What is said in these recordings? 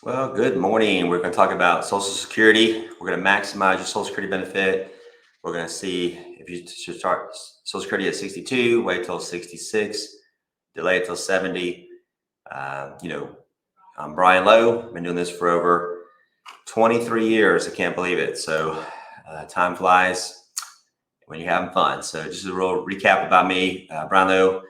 Well, good morning. We're going to talk about Social Security. We're going to maximize your Social Security benefit. We're going to see if you should start Social Security at 62, wait till 66, delay it till 70. I'm Brian Lowe. I've been doing this for over 23 years. I can't believe it. So time flies when you're having fun. So just a real recap about me, Brian Lowe.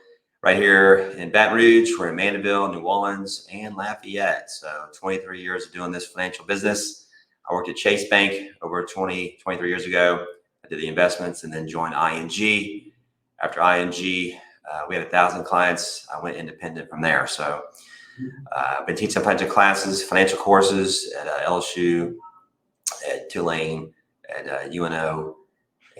Right here in Baton Rouge, we're in Mandeville, New Orleans, and Lafayette. So 23 years of doing this financial business. I worked at Chase Bank over 23 years ago. I did the investments and then joined ING. After ING, we had 1,000 clients. I went independent from there. So I've been teaching a bunch of classes, financial courses at LSU, at Tulane, at UNO,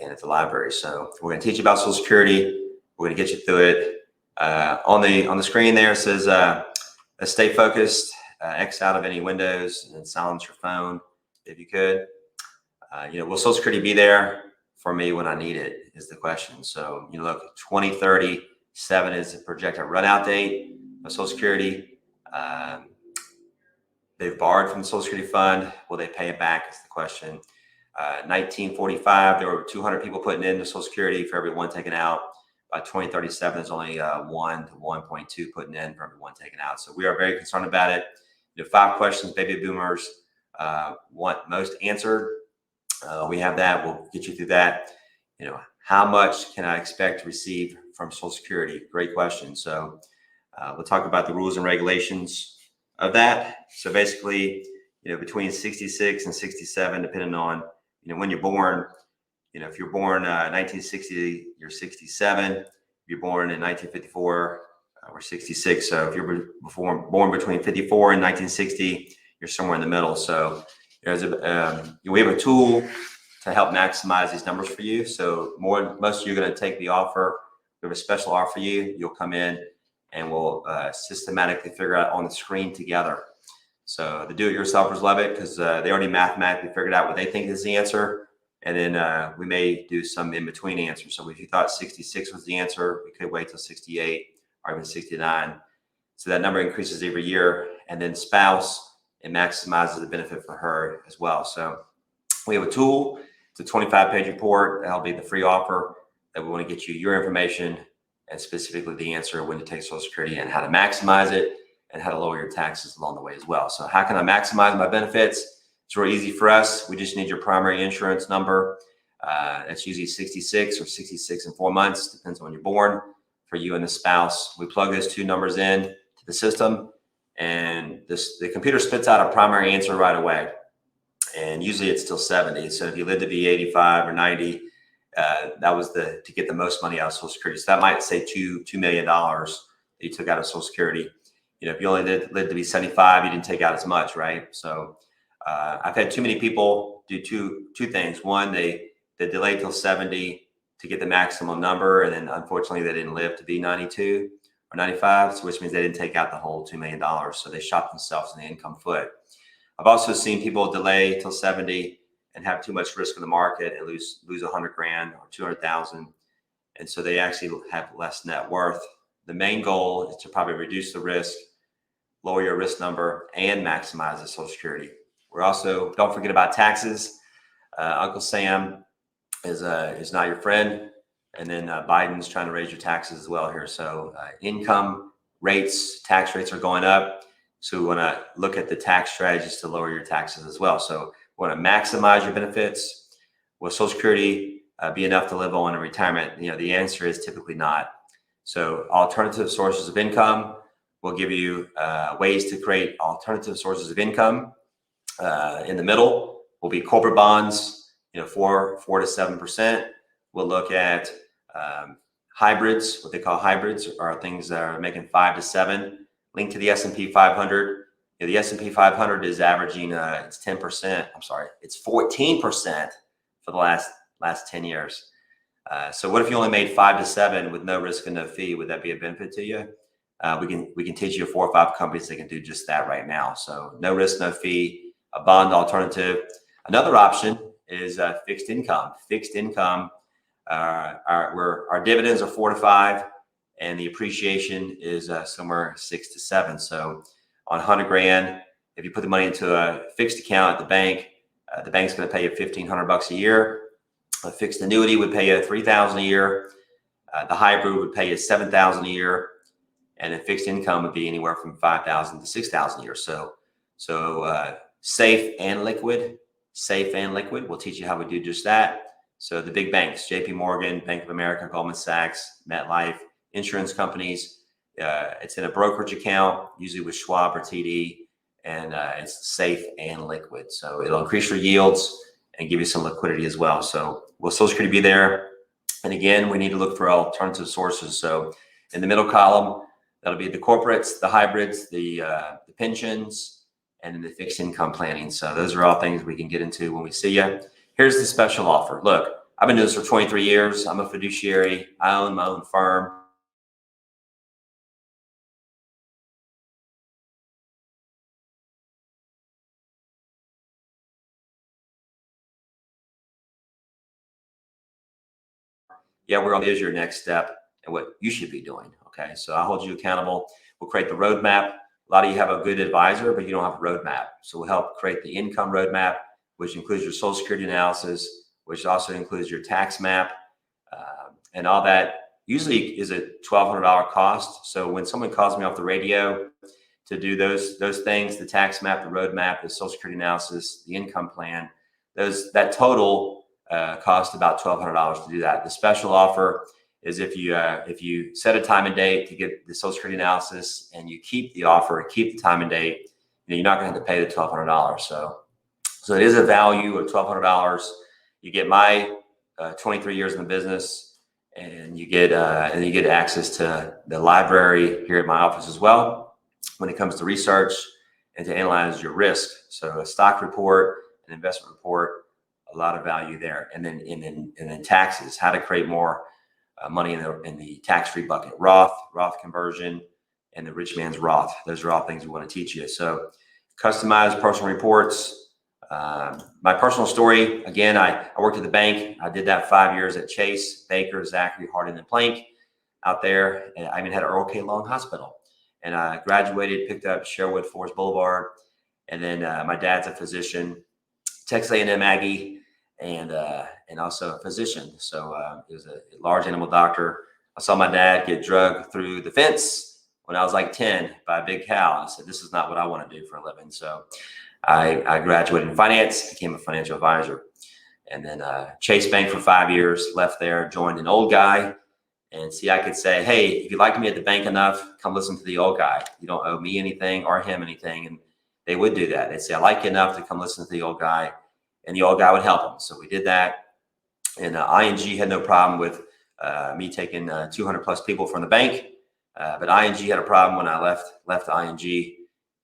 and at the library. So we're going to teach you about Social Security. We're going to get you through it. On the screen there it says stay focused, X out of any windows and silence your phone if you could. Will Social Security be there for me when I need it is the question. So look, 2037 is the projected run out date of Social Security. They've borrowed from the Social Security fund. Will they pay it back is the question. 1945, there were 200 people putting into Social Security for every one taken out. By 2037, there's only 1 to 1.2 putting in for every one taken out. So we are very concerned about it. 5 questions baby boomers want most answered. We have that. We'll get you through that. How much can I expect to receive from Social Security? Great question. So we'll talk about the rules and regulations of that. So basically, between 66 and 67, depending on when you're born. If you're born 1960, you're 67. If you're born in 1954, we're 66. So if you're born between 54 and 1960, you're somewhere in the middle. So we have a tool to help maximize these numbers for you. So most of you are going to take the offer. We have a special offer for you. You'll come in and we'll systematically figure out on the screen together. So the do-it-yourselfers love it because they already mathematically figured out what they think is the answer. And then we may do some in-between answers. So if you thought 66 was the answer, we could wait till 68 or even 69. So that number increases every year. And then spouse, it maximizes the benefit for her as well. So we have a tool. It's a 25-page report. That'll be the free offer that we want to get you your information and specifically the answer when to take Social Security and how to maximize it and how to lower your taxes along the way as well. So how can I maximize my benefits? It's real easy for us. We just need your primary insurance number. That's usually 66 or 66 and 4 months, depends on when you're born. For you and the spouse, we plug those 2 numbers in to the system, and the computer spits out a primary answer right away. And usually it's still 70. So if you live to be 85 or 90, that was to get the most money out of Social Security. So that might say $2 million that you took out of Social Security. If you only lived to be 75, you didn't take out as much, right? So I've had too many people do two things. One, they delayed till 70 to get the maximum number, and then unfortunately they didn't live to be 92 or 95, which means they didn't take out the whole $2 million. So they shot themselves in the income foot. I've also seen people delay till 70 and have too much risk in the market and lose 100 grand or 200,000, and so they actually have less net worth. The main goal is to probably reduce the risk, lower your risk number, and maximize the Social Security. We're also, don't forget about taxes. Uncle Sam is not your friend. And then Biden's trying to raise your taxes as well here. So income rates, tax rates are going up. So we want to look at the tax strategies to lower your taxes as well. So we want to maximize your benefits. Will Social Security be enough to live on in retirement? The answer is typically not. So alternative sources of income will give you ways to create alternative sources of income. In the middle will be corporate bonds, 4 to 7%. We'll look at hybrids. What they call hybrids are things that are making 5 to 7, linked to the S&P 500. The S&P 500 is averaging it's 10%. I'm sorry, it's 14% for the last 10 years. So what if you only made 5 to 7 with no risk and no fee? Would that be a benefit to you? We can teach you 4 or 5 companies that can do just that right now. So no risk, no fee. A bond alternative. Another option is fixed income. Fixed income, our dividends are 4 to 5, and the appreciation is somewhere 6 to 7. So on 100 grand, If you put the money into a fixed account at the bank's going to pay you $1,500 a year. A fixed annuity would pay you $3,000 a year. The hybrid would pay you $7,000 a year, and then fixed income would be anywhere from $5,000 to $6,000 a year. So safe and liquid. Safe and liquid. We'll teach you how we do just that. So the big banks, JP Morgan, Bank of America, Goldman Sachs, MetLife, insurance companies. It's in a brokerage account, usually with Schwab or TD, and it's safe and liquid. So it'll increase your yields and give you some liquidity as well. So will Social Security be there? And again, we need to look for alternative sources. So in the middle column, that'll be the corporates, the hybrids, the pensions, and then the fixed income planning. So those are all things we can get into when we see you. Here's the special offer. Look, I've been doing this for 23 years. I'm a fiduciary. I own my own firm. Yeah, we're on is your next step and what you should be doing. Okay, so I'll hold you accountable. We'll create the roadmap. A lot of you have a good advisor, but you don't have a roadmap. So we'll help create the income roadmap, which includes your Social Security analysis, which also includes your tax map, and all that. Usually is a $1,200 cost. So when someone calls me off the radio to do those things, the tax map, the roadmap, the Social Security analysis, the income plan, that total cost about $1,200 to do that. The special offer is if you set a time and date to get the Social Security analysis and you keep the offer, keep the time and date, you're not going to have to pay the $1,200. So it is a value of $1,200. You get my 23 years in the business, and you get access to the library here at my office as well when it comes to research and to analyze your risk. So a stock report, an investment report, a lot of value there. And then taxes, how to create more money in the tax-free bucket, Roth conversion, and the rich man's Roth. Those are all things we want to teach you. So customized personal reports. My personal story, again, I worked at the bank. I did that 5 years at Chase, Baker, Zachary, Harding, and Plank out there. And I even had Earl K. Long Hospital. And I graduated, picked up Sherwood Forest Boulevard. And then my dad's a physician, Texas A&M Aggie, and also a physician. So he was a large animal doctor. I saw my dad get drugged through the fence when I was like 10 by a big cow. I said, this is not what I want to do for a living. So I graduated in finance, became a financial advisor, and then Chase Bank for 5 years, left there, joined an old guy. And see, I could say, hey, if you like me at the bank enough, come listen to the old guy. You don't owe me anything or him anything. And they would do that. They'd say, I like you enough to come listen to the old guy. And the old guy would help them. So we did that. And ING had no problem with me taking 200 plus people from the bank. But ING had a problem when I left ING.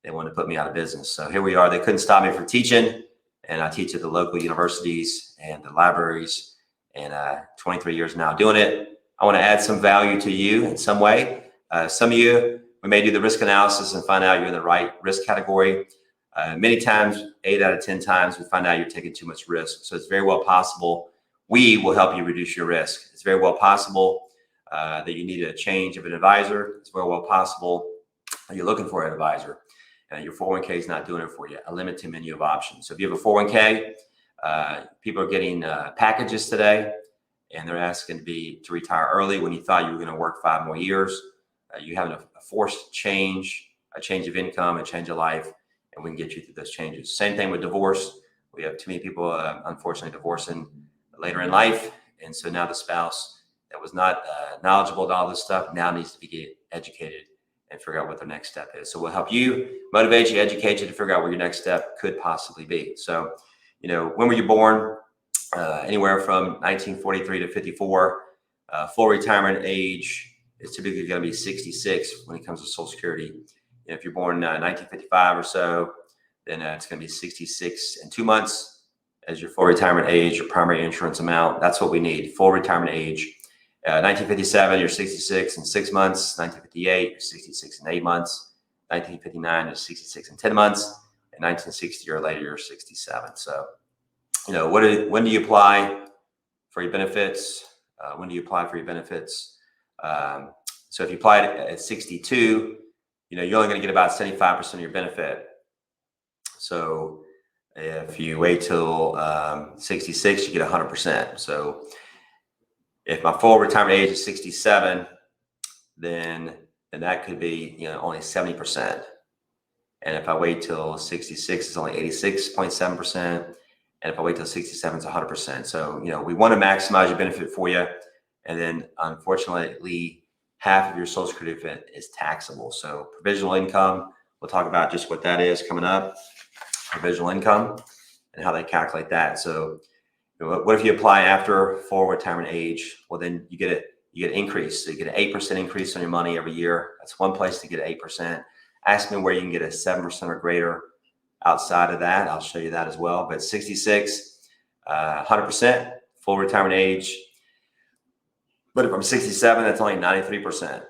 They wanted to put me out of business. So here we are. They couldn't stop me from teaching. And I teach at the local universities and the libraries, and 23 years now doing it. I want to add some value to you in some way. Some of you, we may do the risk analysis and find out you're in the right risk category. Many times, 8 out of 10 times, we find out you're taking too much risk. So it's very well possible we will help you reduce your risk. It's very well possible that you need a change of an advisor. It's very well possible that you're looking for an advisor. Your 401k is not doing it for you. A limited menu of options. So if you have a 401k, people are getting packages today, and they're asking to retire early when you thought you were going to work 5 more years. You're having a forced change, a change of income, a change of life, and we can get you through those changes. Same thing with divorce. We have too many people, unfortunately, divorcing later in life, and so now the spouse that was not knowledgeable about all this stuff now needs to be educated and figure out what their next step is. So we'll help you, motivate you, educate you to figure out where your next step could possibly be. So, when were you born? Anywhere from 1943 to 54. Full retirement age is typically going to be 66 when it comes to Social Security. If you're born 1955 or so, then it's going to be 66 and 2 months as your full retirement age, your primary insurance amount. That's what we need, full retirement age. 1957, you're 66 and 6 months. 1958, you're 66 and 8 months. 1959, you're 66 and 10 months. And 1960 or later, you're 67. So, when do you apply for your benefits? When do you apply for your benefits? So if you apply at 62, you're only going to get about 75% of your benefit. So if you wait till 66, you get 100%. So if my full retirement age is 67, then that could be, only 70%. And if I wait till 66, it's only 86.7%. And if I wait till 67, it's 100%. So, we want to maximize your benefit for you. And then unfortunately, half of your Social Security benefit is taxable. So provisional income, we'll talk about just what that is coming up, provisional income and how they calculate that. So what if you apply after full retirement age? Well, then you get an increase. So you get an 8% increase on your money every year. That's one place to get 8%. Ask me where you can get a 7% or greater outside of that. I'll show you that as well. But 66, 100%, full retirement age. But if I'm 67, that's only 93%.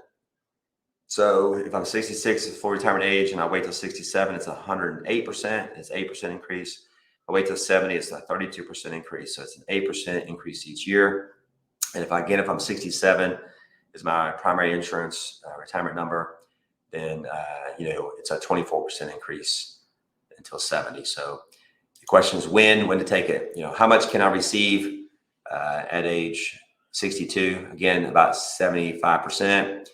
So if I'm 66, it's full retirement age, and I wait till 67, it's 108%. It's 8% increase. If I wait till 70, it's a 32% increase. So it's an 8% increase each year. And if I'm 67 is my primary insurance retirement number, then it's a 24% increase until 70. So the question is when to take it. How much can I receive at age 62? Again, about 75%.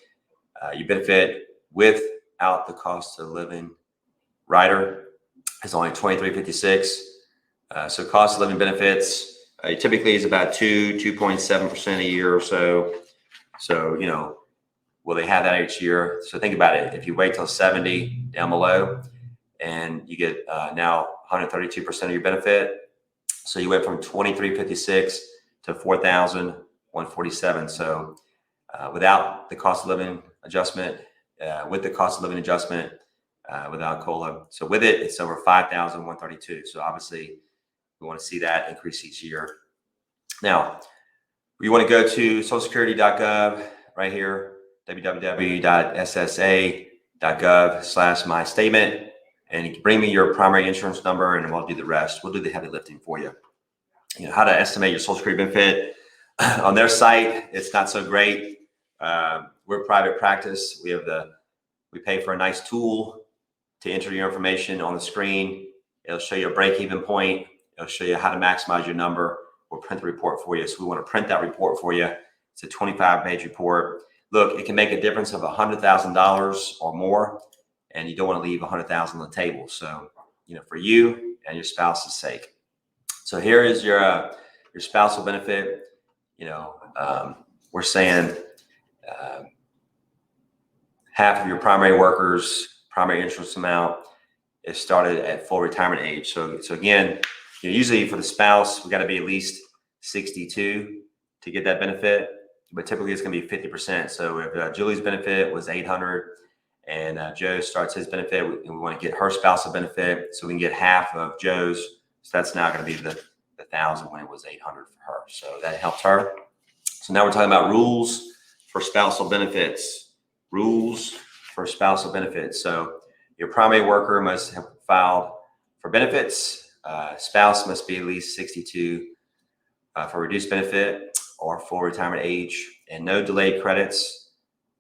You benefit without the cost of living rider is only $23.56. So cost of living benefits typically is about 2.7% a year or so. So, will they have that each year? So think about it. If you wait till 70 down below and you get now 132% of your benefit. So you went from 23.56 to 4,147. So without the cost of living adjustment, with the cost of living adjustment, without COLA. So with it, it's over 5,132. So obviously we want to see that increase each year. Now, you want to go to socialsecurity.gov right here, www.ssa.gov/my-statement, and you can bring me your primary insurance number and we'll do the rest. We'll do the heavy lifting for you. How to estimate your Social Security benefit. On their site, it's not so great. We're private practice. We pay for a nice tool to enter your information on the screen. It'll show you a break-even point. It'll show you how to maximize your number. We'll print the report for you. So we want to print that report for you. It's a 25-page report. Look, it can make a difference of $100,000 or more, and you don't want to leave $100,000 on the table. So, for you and your spouse's sake. So here is your spousal benefit. We're saying half of your primary workers' primary insurance amount is started at full retirement age. So again, usually for the spouse, we got to be at least 62 to get that benefit, but typically it's going to be 50%. So if Julie's benefit was 800 and Joe starts his benefit, and we want to get her spousal benefit, so we can get half of Joe's. So that's now going to be the 1,000 when it was 800 for her. So that helps her. So now we're talking about rules for spousal benefits. Rules for spousal benefits. So your primary worker must have filed for benefits. Spouse must be at least 62 for reduced benefit or full retirement age, and no delayed credits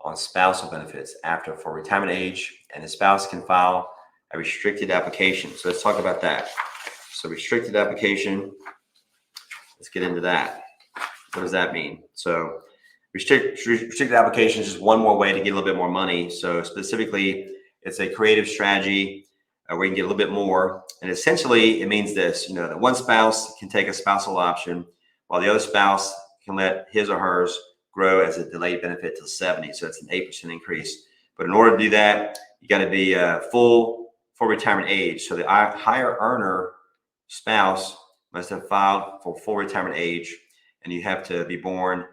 on spousal benefits after full retirement age. And the spouse can file a restricted application. So let's talk about that. So restricted application, let's get into that. What does that mean? So restricted application is just one more way to get a little bit more money. So specifically, it's a creative strategy where you can get a little bit more. And essentially, it means this, that one spouse can take a spousal option while the other spouse can let his or hers grow as a delayed benefit till 70. So it's an 8% increase. But in order to do that, you got to be full retirement age. So the higher earner spouse must have filed for full retirement age, and you have to be born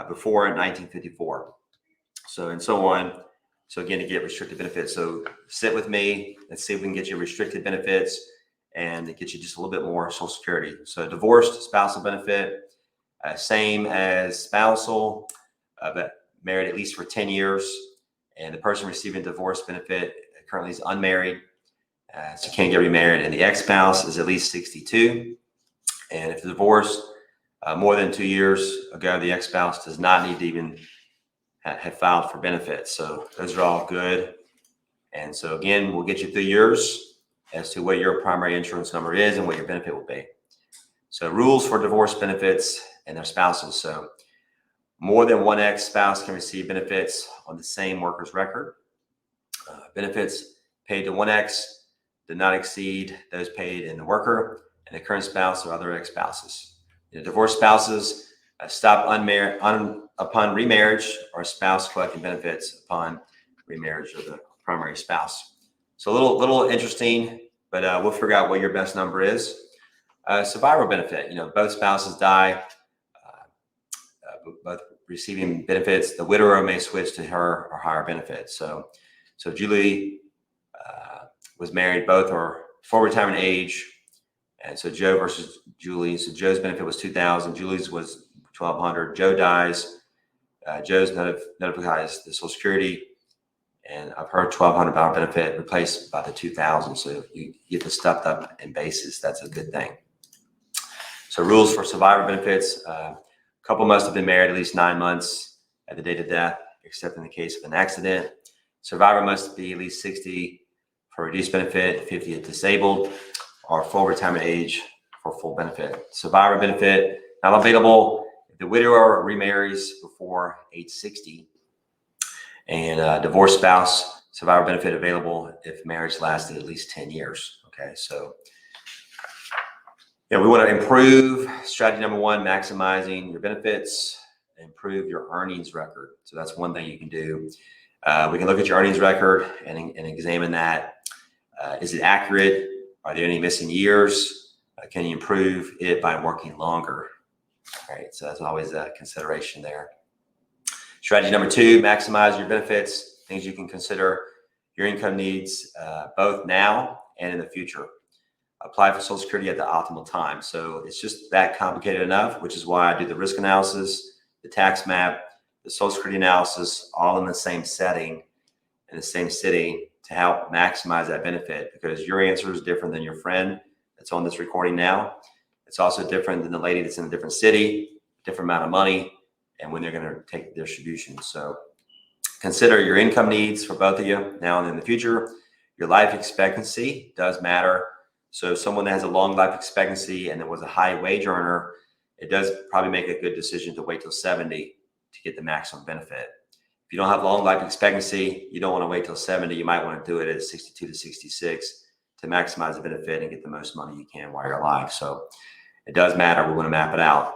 before 1954. So and so on. So again, to get restricted benefits. So sit with me. Let's see if we can get you restricted benefits and get you just a little bit more Social Security. So divorced spousal benefit, same as spousal, but married at least for 10 years. And the person receiving divorce benefit currently is unmarried, so can't get remarried. And the ex-spouse is at least 62. And if divorced more than 2 years ago, the ex-spouse does not need to even have filed for benefits. So those are all good. And so again, we'll get you through yours. as to what your primary insurance number is and what your benefit will be. So rules for divorce benefits and their spouses. So more than one ex-spouse can receive benefits on the same worker's record. Benefits paid to one ex do not exceed those paid in the worker and the current spouse or other ex-spouses. Divorced spouses stop upon remarriage, or a spouse collecting benefits upon remarriage of the primary spouse. So a little interesting, but we'll figure out what your best number is. Survivor benefit, both spouses die, both receiving benefits. The widower may switch to her or higher benefits. So Julie was married, both are full retirement age. And so Joe versus Julie. So Joe's benefit was $2,000. Julie's was $1,200. Joe dies. Joe's notifies the Social Security, and I've heard $1,200 benefit replaced by the $2,000. So you get the stepped up in basis. That's a good thing. So rules for survivor benefits: couple must have been married at least 9 months at the date of death, except in the case of an accident. Survivor must be at least 60 for reduced benefit, 50 if disabled, or full retirement age for full benefit. Survivor benefit not available if the widower remarries before age 60. And divorced spouse, survivor benefit available if marriage lasted at least 10 years. Okay, so we want to improve. Strategy number one: maximizing your benefits, improve your earnings record. So that's one thing you can do. We can look at your earnings record and examine that. Is it accurate? Are there any missing years? Can you improve it by working longer? All right, so that's always a consideration there. Strategy number two: maximize your benefits. Things you can consider: your income needs, both now and in the future. Apply for Social Security at the optimal time. So it's just that complicated enough, which is why I do the risk analysis, the tax map, the Social Security analysis, all in the same setting, in the same city, to help maximize that benefit, because your answer is different than your friend that's on this recording now. It's also different than the lady that's in a different city, different amount of money, and when they're going to take the distribution. So consider your income needs for both of you now and in the future. Your life expectancy does matter. So if someone that has a long life expectancy and it was a high wage earner, it does probably make a good decision to wait till 70 to get the maximum benefit. If you don't have long life expectancy, you don't want to wait till 70. You might want to do it at 62 to 66 to maximize the benefit and get the most money you can while you're alive. So it does matter. We want to map it out.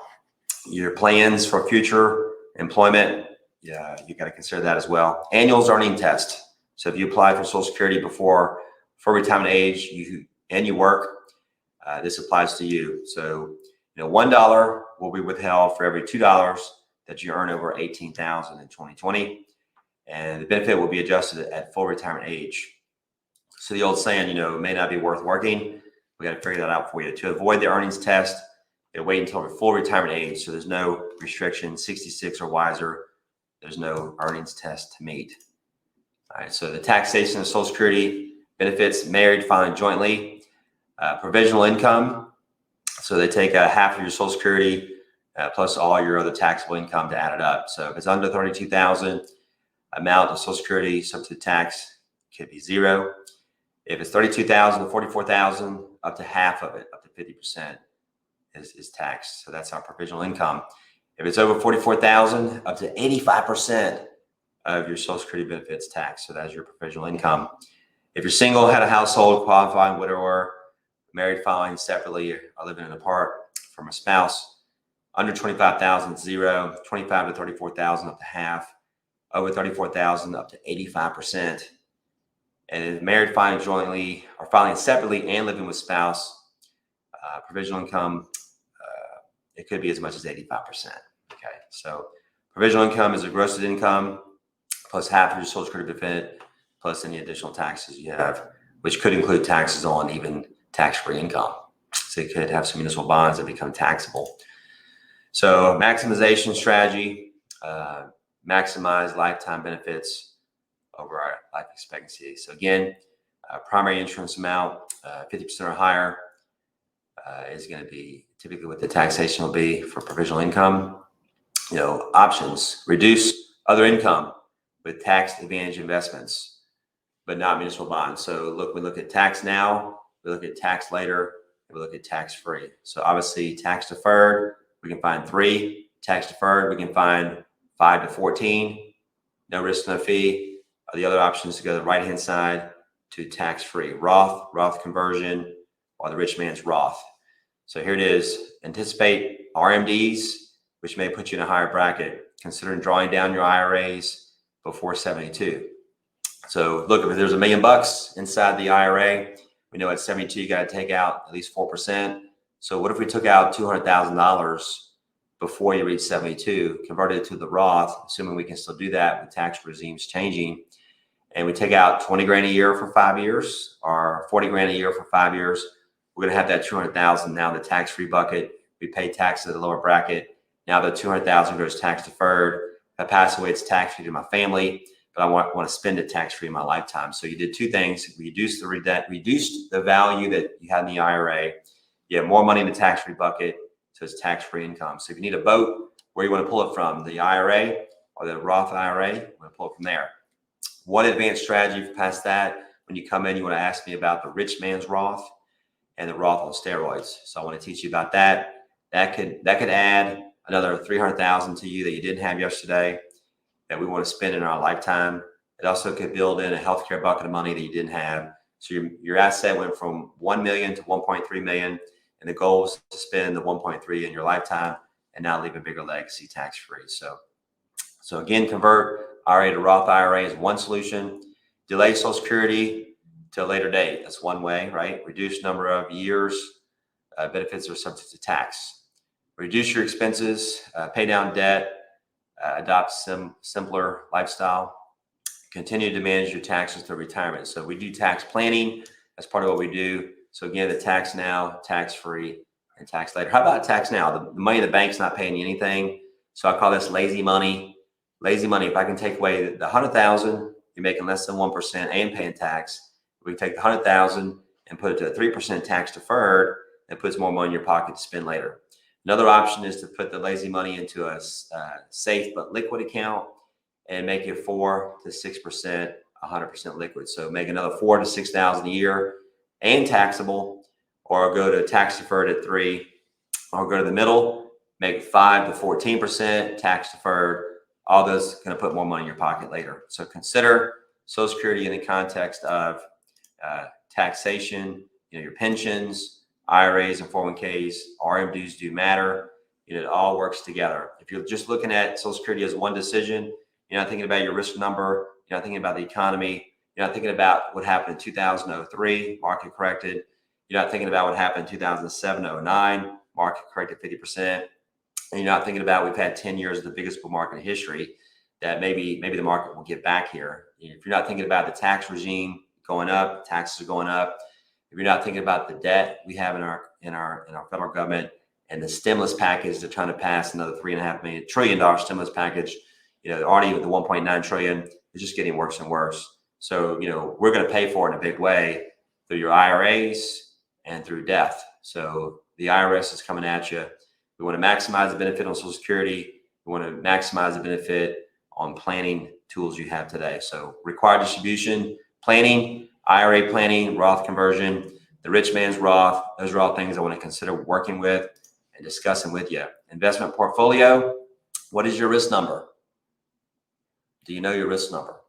Your plans for future employment, you got to consider that as well. Annual earning test. So if you apply for Social Security before retirement age, and you work, this applies to you. So, $1 will be withheld for every $2 that you earn over $18,000 in 2020, and the benefit will be adjusted at full retirement age. So the old saying, it may not be worth working. We got to figure that out for you. To avoid the earnings test, you wait until full retirement age. So there's no restriction. 66 or wiser, there's no earnings test to meet. All right. So the taxation of Social Security benefits: married, filing jointly. Provisional income. So they take half of your Social Security plus all your other taxable income to add it up. So if it's under $32,000, amount of Social Security subject to tax could be zero. If it's $32,000 to $44,000, up to half of it, up to 50% is taxed. So that's our provisional income. If it's over $44,000, up to 85% of your Social Security benefits taxed. So that's your provisional income. If you're single, had a household, qualifying widower, married filing separately, or living apart from a spouse, under $25,000, zero. 25 to 34,000, up to half. Over 34,000, up to 85%. And if married, filing jointly, or filing separately and living with spouse, provisional income, it could be as much as 85%. Okay, so provisional income is a gross income plus half of your Social Security benefit plus any additional taxes you have, which could include taxes on even tax-free income. So you could have some municipal bonds that become taxable. So maximization strategy: maximize lifetime benefits over our life expectancy. So again, primary insurance amount, 50% or higher, is going to be typically what the taxation will be for provisional income. Options: reduce other income with tax advantage investments, but not municipal bonds. So we look at tax now we look at tax later, and we look at tax free. So obviously tax deferred, we can find 3. Tax deferred, we can find 5 to 14. No risk, no fee. The other option is to go to the right-hand side to tax free. Roth conversion, or the rich man's Roth. So here it is. Anticipate RMDs, which may put you in a higher bracket. Considering drawing down your IRAs before 72. So look, if there's $1 million inside the IRA, we know at 72 you got to take out at least 4%. So what if we took out $200,000 before you reach 72, converted it to the Roth, assuming we can still do that with tax regimes changing, and we take out 20 grand a year for 5 years or 40 grand a year for 5 years, we're going to have that 200,000 now in the tax-free bucket. We pay taxes at the lower bracket. Now the 200,000 goes tax deferred. If I pass away, it's tax-free to my family, but I want to spend it tax-free in my lifetime. So you did 2 things. Reduced the value that you had in the IRA. You have more money in the tax-free bucket, so it's tax-free income. So if you need a vote, where you want to pull it from, the IRA or the Roth IRA, you want to pull it from there. One advanced strategy past that, when you come in, you want to ask me about the rich man's Roth and the Roth on steroids. So I want to teach you about that. That could add another 300,000 to you that you didn't have yesterday that we want to spend in our lifetime. It also could build in a healthcare bucket of money that you didn't have. So your asset went from 1 million to 1.3 million, and the goal is to spend the 1.3 in your lifetime and now leave a bigger legacy tax free. So again, convert IRA to Roth IRA is one solution. Delay Social Security to a later date. That's one way, right? Reduce number of years. Benefits are subject to tax. Reduce your expenses, pay down debt, adopt some simpler lifestyle, continue to manage your taxes through retirement. So we do tax planning. That's part of what we do. So again, the tax now, tax free, and tax later. How about tax now? The money in the bank's not paying you anything. So I call this lazy money. Lazy money. If I can take away the 100,000, you're making less than 1% and paying tax. We take the 100,000 and put it to a 3% tax deferred. That puts more money in your pocket to spend later. Another option is to put the lazy money into a safe but liquid account and make it 4 to 6%, 100% liquid. So make another 4 to 6,000 a year and taxable, or go to tax deferred at 3, or go to the middle, make 5 to 14% tax deferred. All those going to put more money in your pocket later. So consider Social Security in the context of taxation, your pensions, IRAs and 401ks, RMDs do matter. It all works together. If you're just looking at Social Security as one decision, you're not thinking about your risk number, you're not thinking about the economy, you're not thinking about what happened in 2003, market corrected. You're not thinking about what happened in 2007, 09, market corrected 50%. And you're not thinking about, we've had 10 years of the biggest bull market in history, that maybe the market will get back here. If you're not thinking about the tax regime going up, taxes are going up. If you're not thinking about the debt we have in our federal government and the stimulus package, they're trying to pass another $3.5 trillion stimulus package. Already with the 1.9 trillion, it's just getting worse and worse. So, we're going to pay for it in a big way through your IRAs and through death. So the IRS is coming at you. We want to maximize the benefit on Social Security. We want to maximize the benefit on planning tools you have today. So required distribution, planning, IRA planning, Roth conversion, the rich man's Roth. Those are all things I want to consider working with and discussing with you. Investment portfolio. What is your risk number? Do you know your risk number?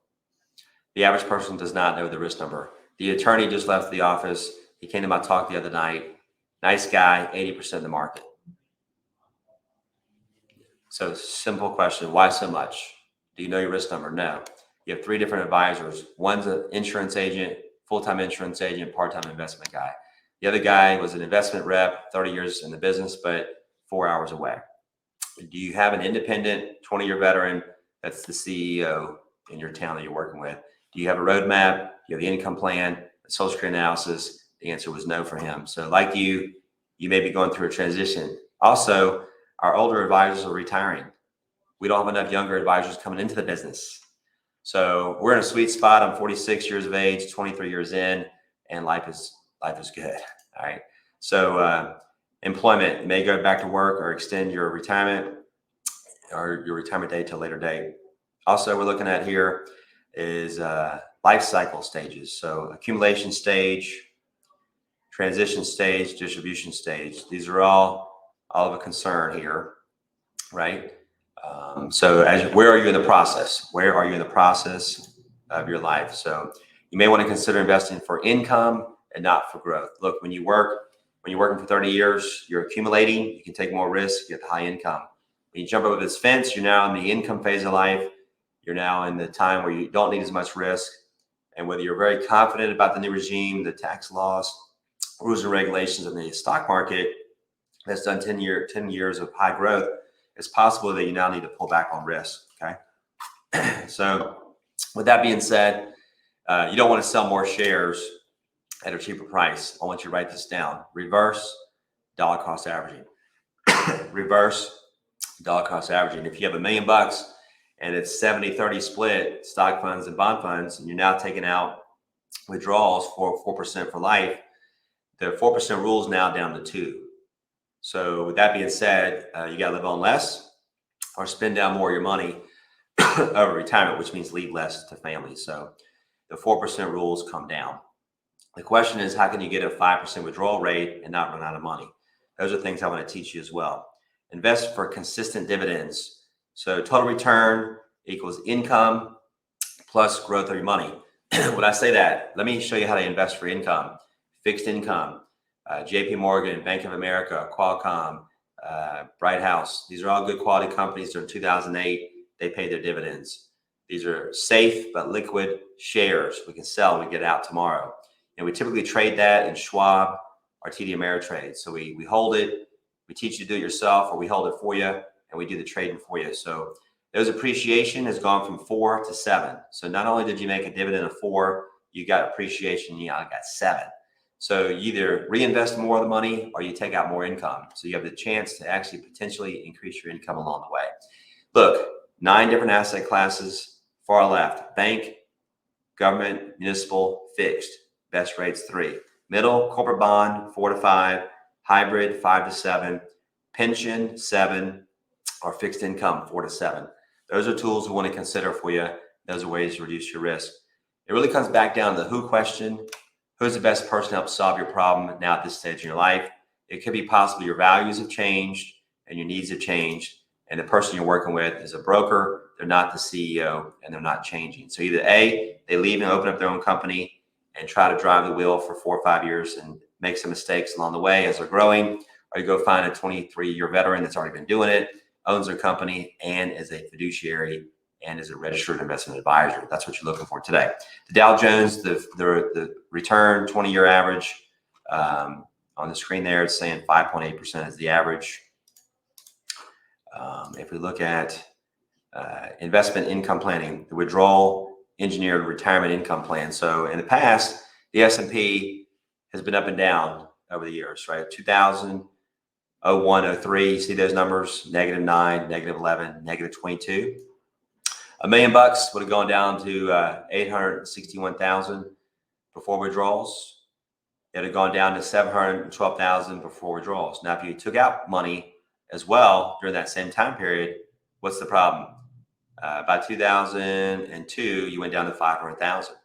The average person does not know the risk number. The attorney just left the office. He came to my talk the other night. Nice guy, 80% of the market. So simple question, why so much? Do you know your risk number? No. You have 3 different advisors. One's an insurance agent, full-time insurance agent, part-time investment guy. The other guy was an investment rep, 30 years in the business, but 4 hours away. Do you have an independent 20-year veteran that's the CEO in your town that you're working with? Do you have a roadmap? Do you have the income plan, the Social Security analysis? The answer was no for him. So like you may be going through a transition. Also, our older advisors are retiring. We don't have enough younger advisors coming into the business. So we're in a sweet spot. I'm 46 years of age, 23 years in, and life is good. All right. So employment, you may go back to work or extend your retirement or your retirement date to a later date. Also, we're looking at here is life cycle stages. So accumulation stage, transition stage, distribution stage. These are all of a concern here, right? So where are you in the process? Where are you in the process of your life? So you may want to consider investing for income and not for growth. Look, when you're working for 30 years, you're accumulating, you can take more risk, you get the high income. When you jump over this fence, you're now in the income phase of life. You're now in the time where you don't need as much risk. And whether you're very confident about the new regime, the tax laws, rules and regulations in the stock market that's done 10 years of high growth, it's possible that you now need to pull back on risk, okay? So with that being said, you don't want to sell more shares at a cheaper price. I want you to write this down. Reverse dollar cost averaging. Reverse dollar cost averaging. If you have $1 million and it's 70-30 split stock funds and bond funds, and you're now taking out withdrawals for 4% for life, the 4% rule is now down to 2. So with that being said, you got to live on less or spend down more of your money over retirement, which means leave less to family. So the 4% rules come down. The question is, how can you get a 5% withdrawal rate and not run out of money? Those are things I want to teach you as well. Invest for consistent dividends. So total return equals income plus growth of your money. When I say that, let me show you how to invest for income. Fixed income, JP Morgan, Bank of America, Qualcomm, Bright House. These are all good quality companies. During 2008, they paid their dividends. These are safe but liquid shares. We can sell, we get out tomorrow. And we typically trade that in Schwab or TD Ameritrade. So we hold it, we teach you to do it yourself, or we hold it for you, and we do the trading for you. So those appreciation has gone from 4 to 7. So not only did you make a dividend of 4, you got appreciation, you got 7. So you either reinvest more of the money or you take out more income. So you have the chance to actually potentially increase your income along the way. Look, 9 different asset classes. Far left, bank, government, municipal, fixed. Best rates 3. Middle, corporate bond, 4 to 5. Hybrid, 5 to 7. Pension, 7. Or fixed income, 4 to 7. Those are tools we want to consider for you. Those are ways to reduce your risk. It really comes back down to the who question. Who's the best person to help solve your problem now at this stage in your life? It could be possible your values have changed and your needs have changed, and the person you're working with is a broker, they're not the CEO, and they're not changing. So either A, they leave and open up their own company and try to drive the wheel for 4 or 5 years and make some mistakes along the way as they're growing, or you go find a 23-year veteran that's already been doing it, owns their company, and is a fiduciary and is a registered investment advisor. That's what you're looking for today. The Dow Jones, the return 20-year average on the screen there, it's saying 5.8% is the average. If we look at investment income planning, the withdrawal engineered retirement income plan. So in the past, the S&P has been up and down over the years, right? 2000, 01, 03, you see those numbers, -9, -11, -22. $1 million would have gone down to 861,000 before withdrawals. It had gone down to 712,000 before withdrawals. Now, if you took out money as well during that same time period, what's the problem? By 2002, you went down to 500,000.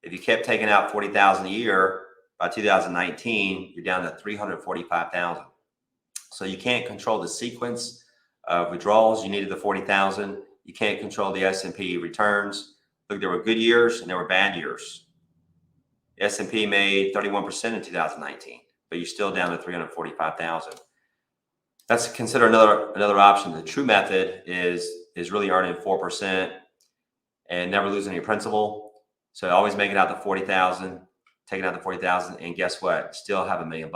If you kept taking out 40,000 a year, by 2019, you're down to 345,000. So you can't control the sequence of withdrawals. You needed the 40,000. You can't control the S&P returns. Look, there were good years and there were bad years. The S&P made 31% in 2019, but you're still down to 345,000. Let's consider another option. The true method is really earning 4% and never losing your principal. So always making out the 40,000, taking out the 40,000, and guess what? Still have $1 million.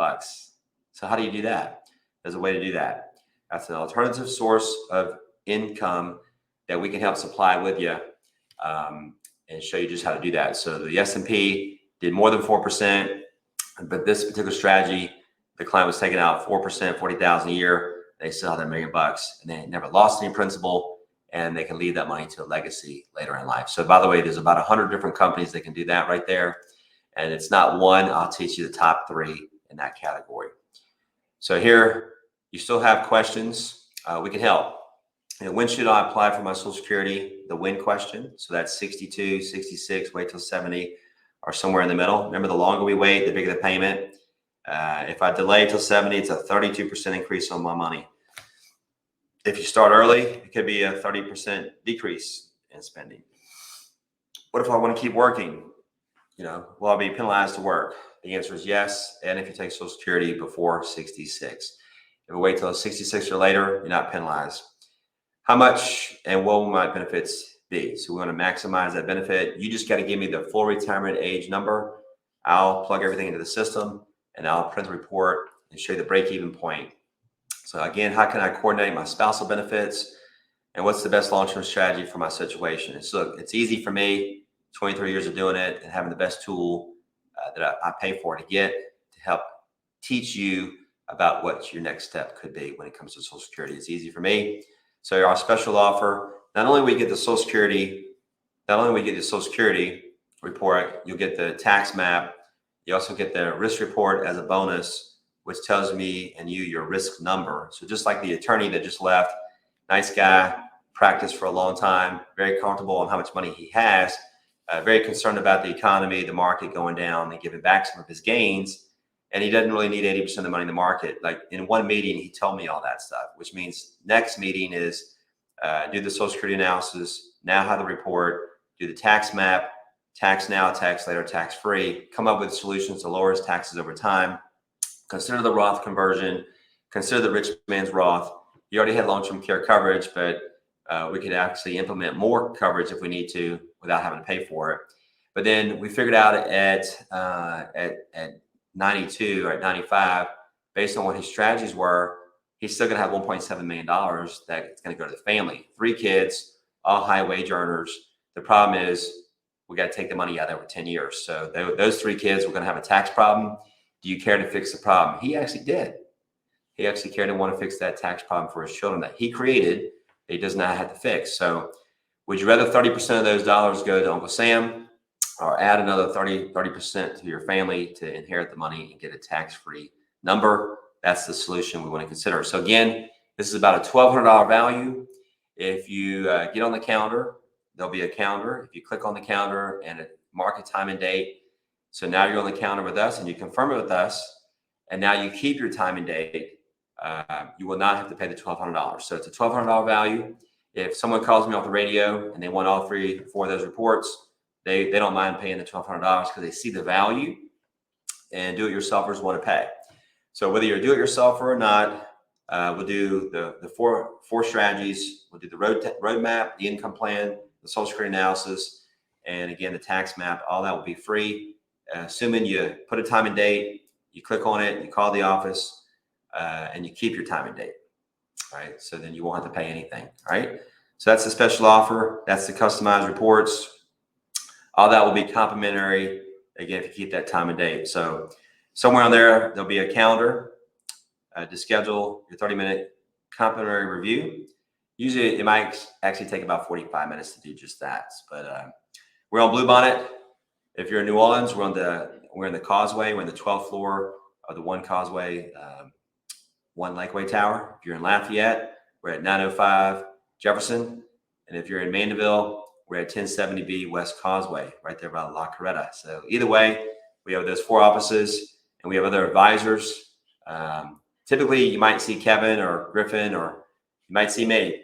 So how do you do that? There's a way to do that. That's an alternative source of income that we can help supply with you and show you just how to do that. So the S&P did more than 4%, but this particular strategy, the client was taking out 4%, 40,000 a year. They still had $1 million and they never lost any principal, and they can leave that money to a legacy later in life. So by the way, there's about 100 different companies that can do that right there. And it's not one. I'll teach you the top 3 in that category. So here, you still have questions. We can help. And when should I apply for my Social Security? The when question. So that's 62, 66, wait till 70, or somewhere in the middle. Remember, the longer we wait, the bigger the payment. If I delay till 70, it's a 32% increase on my money. If you start early, it could be a 30% decrease in spending. What if I want to keep working? Will I be penalized to work? The answer is yes. And if you take Social Security before 66, if we wait till 66 or later, you're not penalized. How much and what will my benefits be? So we want to maximize that benefit. You just got to give me the full retirement age number. I'll plug everything into the system and I'll print the report and show you the break-even point. So again, how can I coordinate my spousal benefits? And what's the best long-term strategy for my situation? So look, it's easy for me, 23 years of doing it and having the best tool that I pay for to get to help teach you about what your next step could be when it comes to Social Security. It's easy for me. So our special offer, not only we get the Social Security report, you'll get the tax map. You also get the risk report as a bonus, which tells me and you your risk number. So just like the attorney that just left, nice guy, practiced for a long time, very comfortable on how much money he has, very concerned about the economy, the market going down, and giving back some of his gains. And he doesn't really need 80% of the money in the market. Like in one meeting, he told me all that stuff, which means next meeting is do the Social Security analysis, now have the report, do the tax map, tax now, tax later, tax free, come up with solutions to lower his taxes over time, consider the Roth conversion, consider the rich man's Roth. You already had long-term care coverage, but we could actually implement more coverage if we need to without having to pay for it. But then we figured out at 92 or at 95, based on what his strategies were, he's still going to have $1.7 million that's going to go to the family. 3 kids, all high wage earners. The problem is we got to take the money out over 10 years. So those 3 kids were going to have a tax problem. Do you care to fix the problem? He actually did. He actually cared and wanted to fix that tax problem for his children that he created. He does not have to fix. So would you rather 30% of those dollars go to Uncle Sam or add another 30% to your family to inherit the money and get a tax-free number? That's the solution we want to consider. So again, this is about a $1,200 value. If you get on the calendar, there'll be a calendar. If you click on the calendar and mark a time and date, so now you're on the calendar with us and you confirm it with us, and now you keep your time and date, you will not have to pay the $1,200. So it's a $1,200 value. If someone calls me off the radio and they want all 3 or 4 of those reports, they don't mind paying the $1,200 because they see the value, and do-it-yourselfers want to pay. So whether you're a do-it-yourselfer or not, we'll do the four strategies. We'll do the roadmap, the income plan, the Social Security analysis, and again, the tax map. All that will be free, assuming you put a time and date, you click on it, you call the office, and you keep your time and date. All right, so then you won't have to pay anything. All right, so that's the special offer. That's the customized reports. All that will be complimentary, again, if you keep that time and date. So somewhere on there, there'll be a calendar to schedule your 30-minute complimentary review. Usually it might actually take about 45 minutes to do just that. But we're on Bluebonnet. If you're in New Orleans, we're in the Causeway. We're in the 12th floor of the One Causeway, One Lakeway Tower. If you're in Lafayette, we're at 905 Jefferson. And if you're in Mandeville, we're at 1070B West Causeway, right there by La Coretta. So either way, we have those 4 offices, and we have other advisors. Typically, you might see Kevin or Griffin, or you might see me.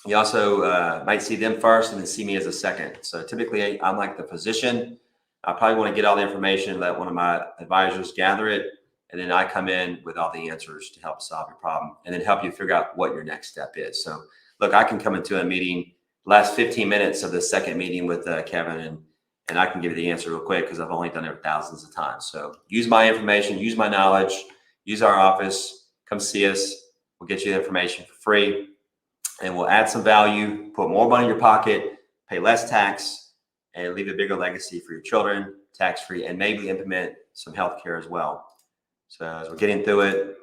You also might see them first and then see me as a second. So typically, I'm like the physician. I probably want to get all the information, let one of my advisors gather it, and then I come in with all the answers to help solve your problem and then help you figure out what your next step is. So look, I can come into a meeting, last 15 minutes of the second meeting with Kevin, and I can give you the answer real quick because I've only done it thousands of times. So use my information, use my knowledge, use our office, come see us. We'll get you the information for free, and we'll add some value, put more money in your pocket, pay less tax, and leave a bigger legacy for your children, tax-free, and maybe implement some healthcare as well. So as we're getting through it,